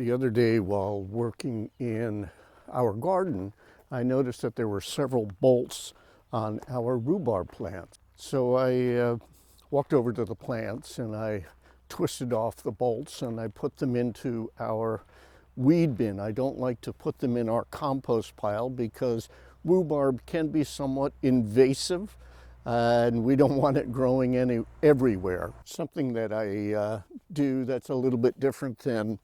The other day while working in our garden, I noticed that there were several bolts on our rhubarb plants. So I walked over to the plants and I twisted off the bolts and I put them into our weed bin. I don't like to put them in our compost pile because rhubarb can be somewhat invasive and we don't want it growing everywhere. Something that I do that's a little bit different than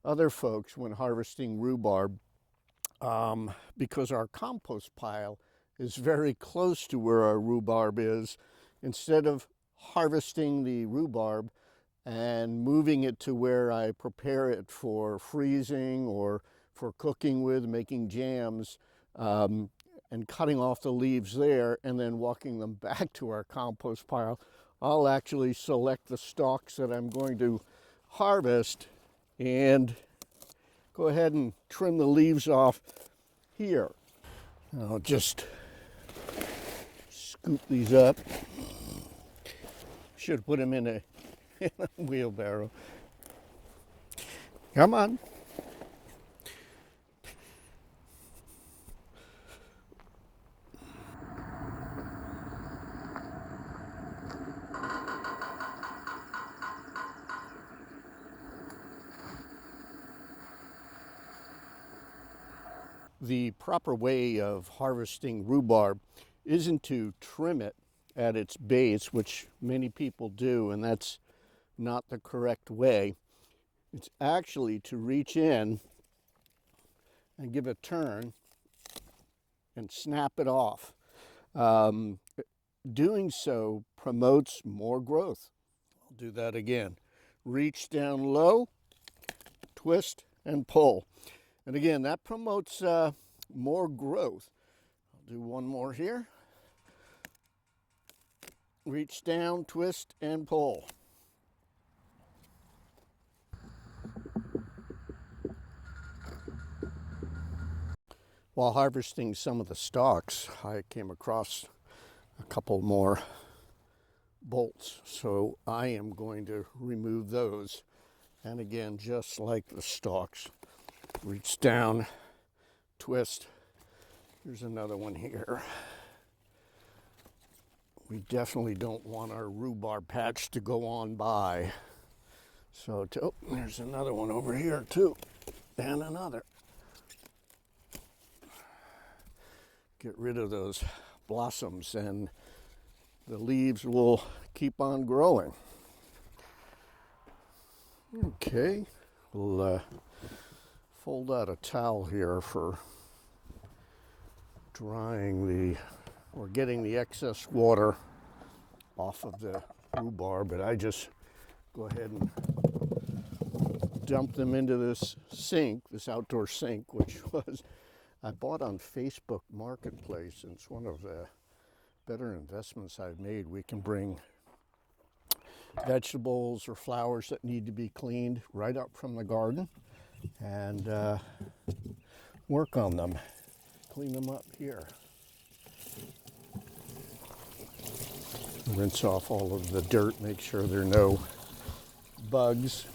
other folks when harvesting rhubarb, because our compost pile is very close to where our rhubarb is. Instead of harvesting the rhubarb and moving it to where I prepare it for freezing or for cooking with, making jams, and cutting off the leaves there and then walking them back to our compost pile, I'll actually select the stalks that I'm going to harvest and go ahead and trim the leaves off here. I'll just scoop these up. Should put them in a wheelbarrow. Come on. The proper way of harvesting rhubarb isn't to trim it at its base, which many people do, and that's not the correct way. It's actually to reach in and give a turn and snap it off. Doing so promotes more growth. I'll do that again. Reach down low, twist, and pull. And again, that promotes more growth. I'll do one more here. Reach down, twist, and pull. While harvesting some of the stalks, I came across a couple more bolts. So I am going to remove those. And again, just like the stalks, reach down, twist. Here's another one here. We definitely don't want our rhubarb patch to go on by. So, there's another one over here too, and another. Get rid of those blossoms and the leaves will keep on growing. Okay, we'll fold out a towel here for drying or getting the excess water off of the rhubarb, but I just go ahead and dump them into this sink, this outdoor sink, which I bought on Facebook Marketplace, and it's one of the better investments I've made. We can bring vegetables or flowers that need to be cleaned right up from the garden and work on them, clean them up here. Rinse off all of the dirt, make sure there are no bugs.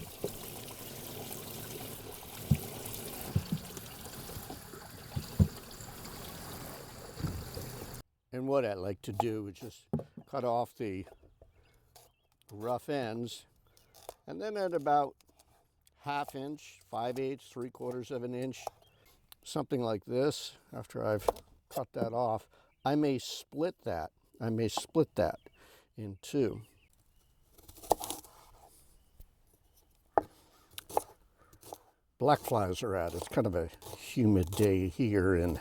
And what I like to do is just cut off the rough ends, and then at about 1/2 inch, 5/8, 3/4 of an inch, something like this, after I've cut that off, I may split that. In two. Black flies are out. It's kind of a humid day here in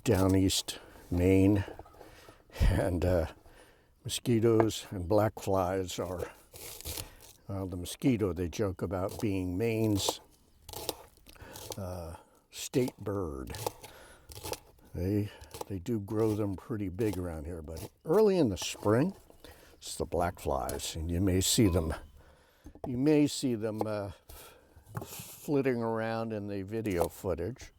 down east Maine, and mosquitoes and black flies are, the mosquito, they joke about being Maine's state bird. They do grow them pretty big around here, but early in the spring, it's the black flies, and you may see them flitting around in the video footage.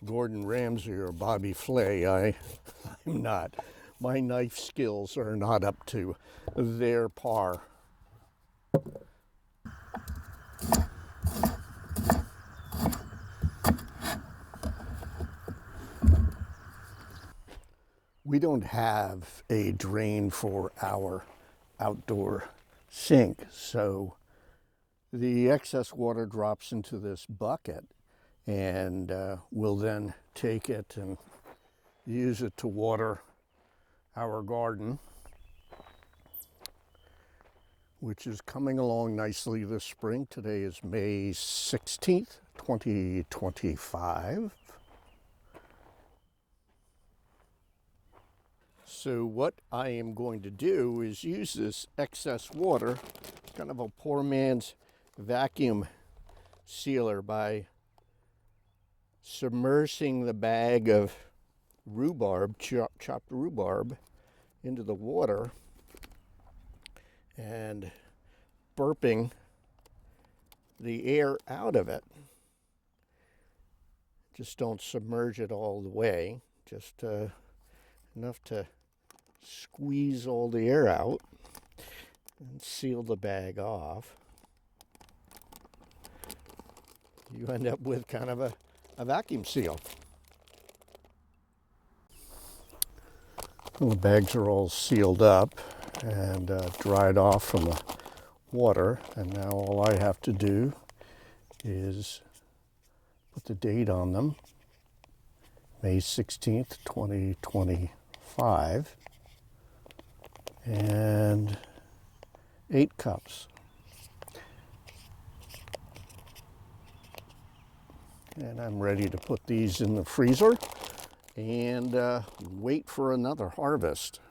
Gordon Ramsay or Bobby Flay, I'm not. My knife skills are not up to their par. we don't have a drain for our outdoor sink, so the excess water drops into this bucket, and we'll then take it and use it to water our garden, which is coming along nicely this spring. Today is May 16th, 2025. So what I am going to do is use this excess water, kind of a poor man's vacuum sealer, by submersing the bag of rhubarb, chopped rhubarb, into the water and burping the air out of it. Just don't submerge it all the way, just enough to squeeze all the air out and seal the bag off. You end up with kind of a vacuum seal. Well, the bags are all sealed up and dried off from the water, and now all I have to do is put the date on them, May 16th, 2025, and 8 cups. And I'm ready to put these in the freezer and wait for another harvest.